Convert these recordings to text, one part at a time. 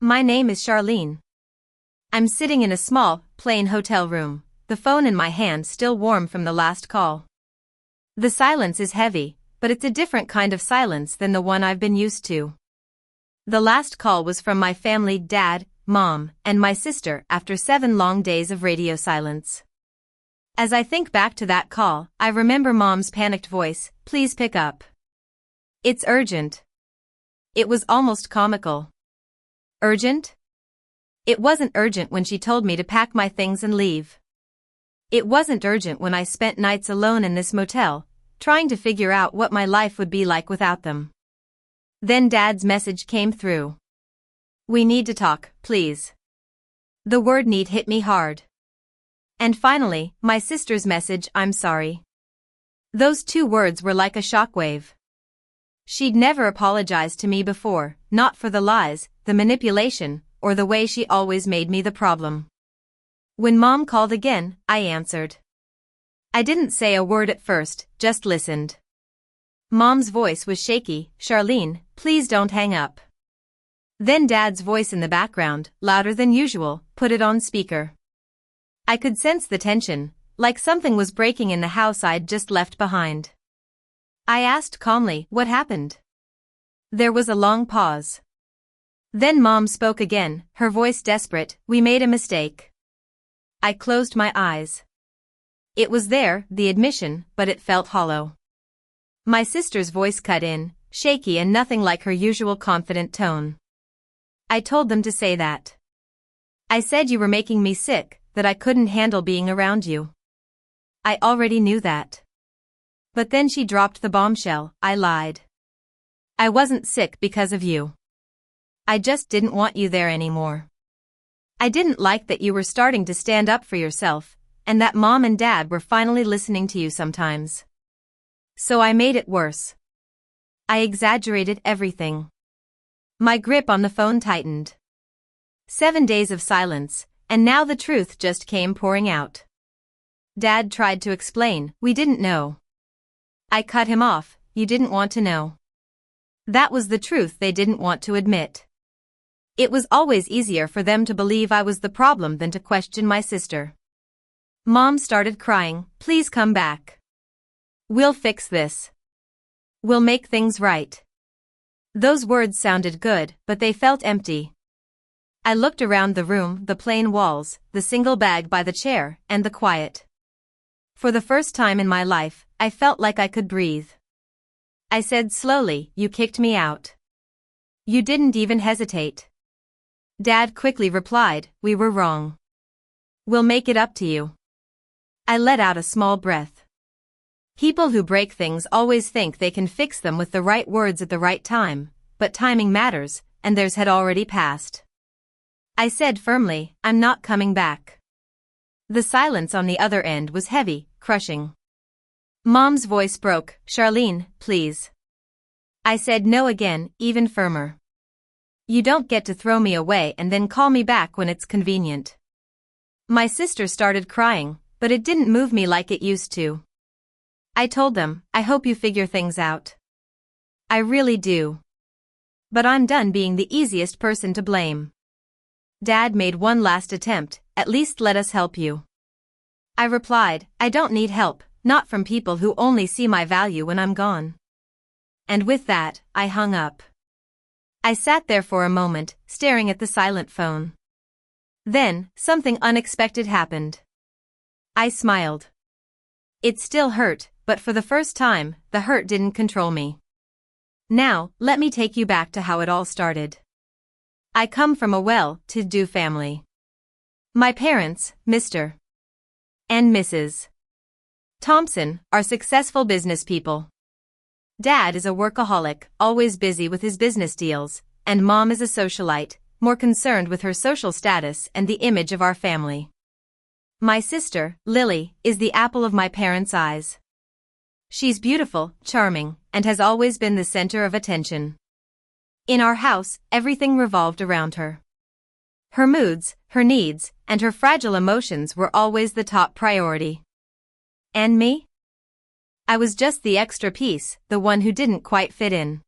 My name is Charlene. I'm sitting in a small, plain hotel room, the phone in my hand still warm from the last call. The silence is heavy, but it's a different kind of silence than the one I've been used to. The last call was from my family: Dad, Mom, and my sister after 7 long days of radio silence. As I think back to that call, I remember Mom's panicked voice: "Please pick up. It's urgent." It was almost comical. Urgent? It wasn't urgent when she told me to pack my things and leave. It wasn't urgent when I spent nights alone in this motel, trying to figure out what my life would be like without them. Then Dad's message came through. "We need to talk, please." The word "need" hit me hard. And finally, my sister's message: "I'm sorry." Those 2 words were like a shockwave. She'd never apologized to me before, not for the lies, the manipulation, or the way she always made me the problem. When Mom called again, I answered. I didn't say a word at first, just listened. Mom's voice was shaky: "Charlene, please don't hang up." Then Dad's voice in the background, louder than usual, put it on speaker. I could sense the tension, like something was breaking in the house I'd just left behind. I asked calmly, "What happened?" There was a long pause. Then Mom spoke again, her voice desperate: "We made a mistake." I closed my eyes. It was there, the admission, but it felt hollow. My sister's voice cut in, shaky and nothing like her usual confident tone. "I told them to say that. I said you were making me sick, that I couldn't handle being around you. I already knew that." But then she dropped the bombshell: "I lied. I wasn't sick because of you. I just didn't want you there anymore. I didn't like that you were starting to stand up for yourself, and that Mom and Dad were finally listening to you sometimes. So I made it worse. I exaggerated everything." My grip on the phone tightened. 7 days of silence, and now the truth just came pouring out. Dad tried to explain: "We didn't know." I cut him off: "You didn't want to know." That was the truth they didn't want to admit. It was always easier for them to believe I was the problem than to question my sister. Mom started crying: "Please come back. We'll fix this. We'll make things right." Those words sounded good, but they felt empty. I looked around the room, the plain walls, the single bag by the chair, and the quiet. For the first time in my life, I felt like I could breathe. I said slowly, "You kicked me out. You didn't even hesitate." Dad quickly replied, "We were wrong. We'll make it up to you." I let out a small breath. People who break things always think they can fix them with the right words at the right time, but timing matters, and theirs had already passed. I said firmly, "I'm not coming back." The silence on the other end was heavy, crushing. Mom's voice broke: "Charlene, please." I said no again, even firmer. "You don't get to throw me away and then call me back when it's convenient." My sister started crying, but it didn't move me like it used to. I told them, "I hope you figure things out. I really do. But I'm done being the easiest person to blame." Dad made one last attempt: "At least let us help you." I replied, "I don't need help, not from people who only see my value when I'm gone." And with that, I hung up. I sat there for a moment, staring at the silent phone. Then, something unexpected happened. I smiled. It still hurt, but for the first time, the hurt didn't control me. Now, let me take you back to how it all started. I come from a well-to-do family. My parents, Mr. and Mrs. Thompson, are successful business people. Dad is a workaholic, always busy with his business deals, and Mom is a socialite, more concerned with her social status and the image of our family. My sister, Lily, is the apple of my parents' eyes. She's beautiful, charming, and has always been the center of attention. In our house, everything revolved around her. Her moods, her needs, and her fragile emotions were always the top priority. And me? I was just the extra piece, the one who didn't quite fit in.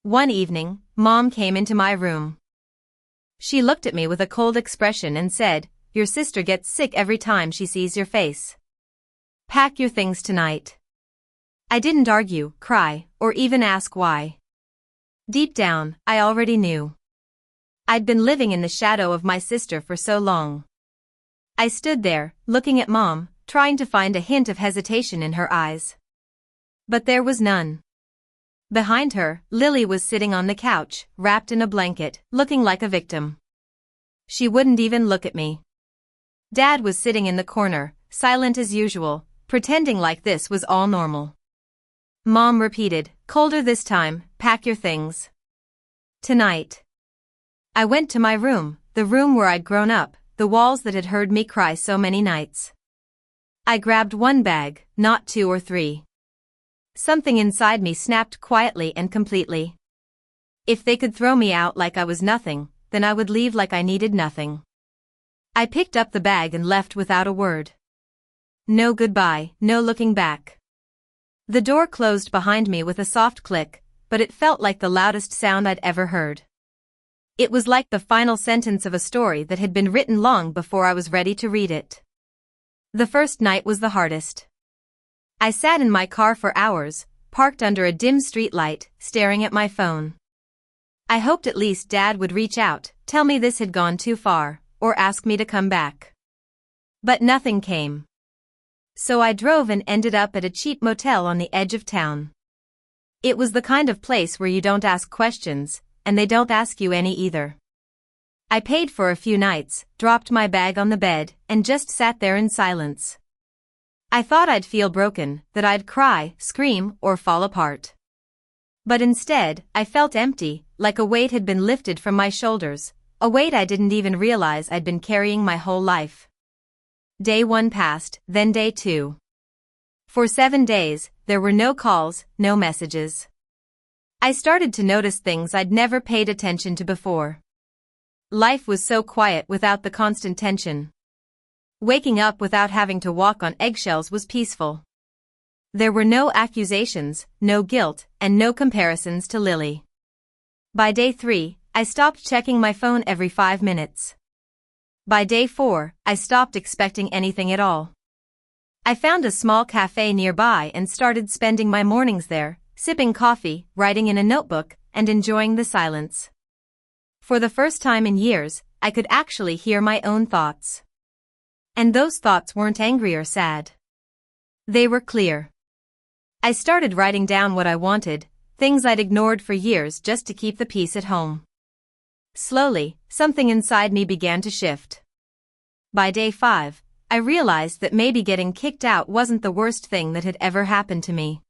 One evening, Mom came into my room. She looked at me with a cold expression and said, "Your sister gets sick every time she sees your face. Pack your things tonight." I didn't argue, cry, or even ask why. Deep down, I already knew. I'd been living in the shadow of my sister for so long. I stood there, looking at Mom, trying to find a hint of hesitation in her eyes. But there was none. Behind her, Lily was sitting on the couch, wrapped in a blanket, looking like a victim. She wouldn't even look at me. Dad was sitting in the corner, silent as usual, pretending like this was all normal. Mom repeated, colder this time, pack your things. Tonight. I went to my room, the room where I'd grown up, the walls that had heard me cry so many nights. I grabbed one bag, not 2 or 3. Something inside me snapped quietly and completely. If they could throw me out like I was nothing, then I would leave like I needed nothing. I picked up the bag and left without a word. No goodbye, no looking back. The door closed behind me with a soft click, but it felt like the loudest sound I'd ever heard. It was like the final sentence of a story that had been written long before I was ready to read it. The first night was the hardest. I sat in my car for hours, parked under a dim streetlight, staring at my phone. I hoped at least Dad would reach out, tell me this had gone too far, or ask me to come back. But nothing came. So I drove and ended up at a cheap motel on the edge of town. It was the kind of place where you don't ask questions, and they don't ask you any either. I paid for a few nights, dropped my bag on the bed, and just sat there in silence. I thought I'd feel broken, that I'd cry, scream, or fall apart. But instead, I felt empty, like a weight had been lifted from my shoulders, a weight I didn't even realize I'd been carrying my whole life. Day 1 passed, then day 2. For 7 days, there were no calls, no messages. I started to notice things I'd never paid attention to before. Life was so quiet without the constant tension. Waking up without having to walk on eggshells was peaceful. There were no accusations, no guilt, and no comparisons to Lily. By day 3, I stopped checking my phone every 5 minutes. By day 4, I stopped expecting anything at all. I found a small cafe nearby and started spending my mornings there, sipping coffee, writing in a notebook, and enjoying the silence. For the first time in years, I could actually hear my own thoughts. And those thoughts weren't angry or sad. They were clear. I started writing down what I wanted, things I'd ignored for years just to keep the peace at home. Slowly, something inside me began to shift. By day 5, I realized that maybe getting kicked out wasn't the worst thing that had ever happened to me.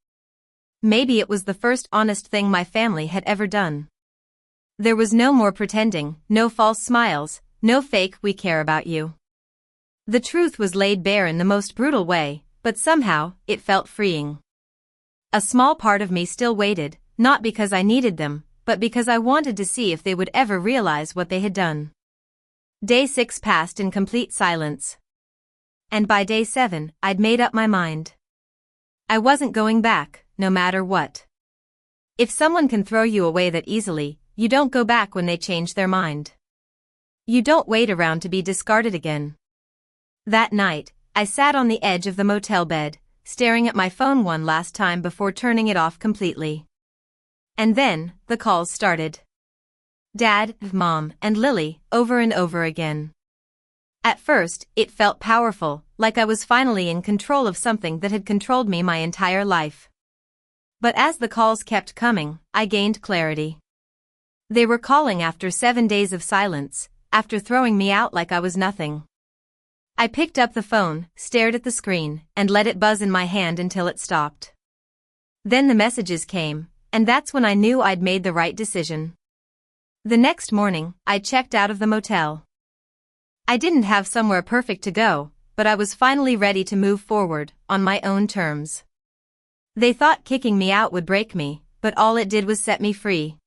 Maybe it was the first honest thing my family had ever done. There was no more pretending, no false smiles, no fake "we care about you." The truth was laid bare in the most brutal way, but somehow, it felt freeing. A small part of me still waited, not because I needed them, but because I wanted to see if they would ever realize what they had done. Day 6 passed in complete silence. And by day 7, I'd made up my mind. I wasn't going back, no matter what. If someone can throw you away that easily, you don't go back when they change their mind. You don't wait around to be discarded again. That night, I sat on the edge of the motel bed, staring at my phone one last time before turning it off completely. And then, the calls started. Dad, Mom, and Lily, over and over again. At first, it felt powerful, like I was finally in control of something that had controlled me my entire life. But as the calls kept coming, I gained clarity. They were calling after 7 days of silence, after throwing me out like I was nothing. I picked up the phone, stared at the screen, and let it buzz in my hand until it stopped. Then the messages came, and that's when I knew I'd made the right decision. The next morning, I checked out of the motel. I didn't have somewhere perfect to go, but I was finally ready to move forward, on my own terms. They thought kicking me out would break me, but all it did was set me free.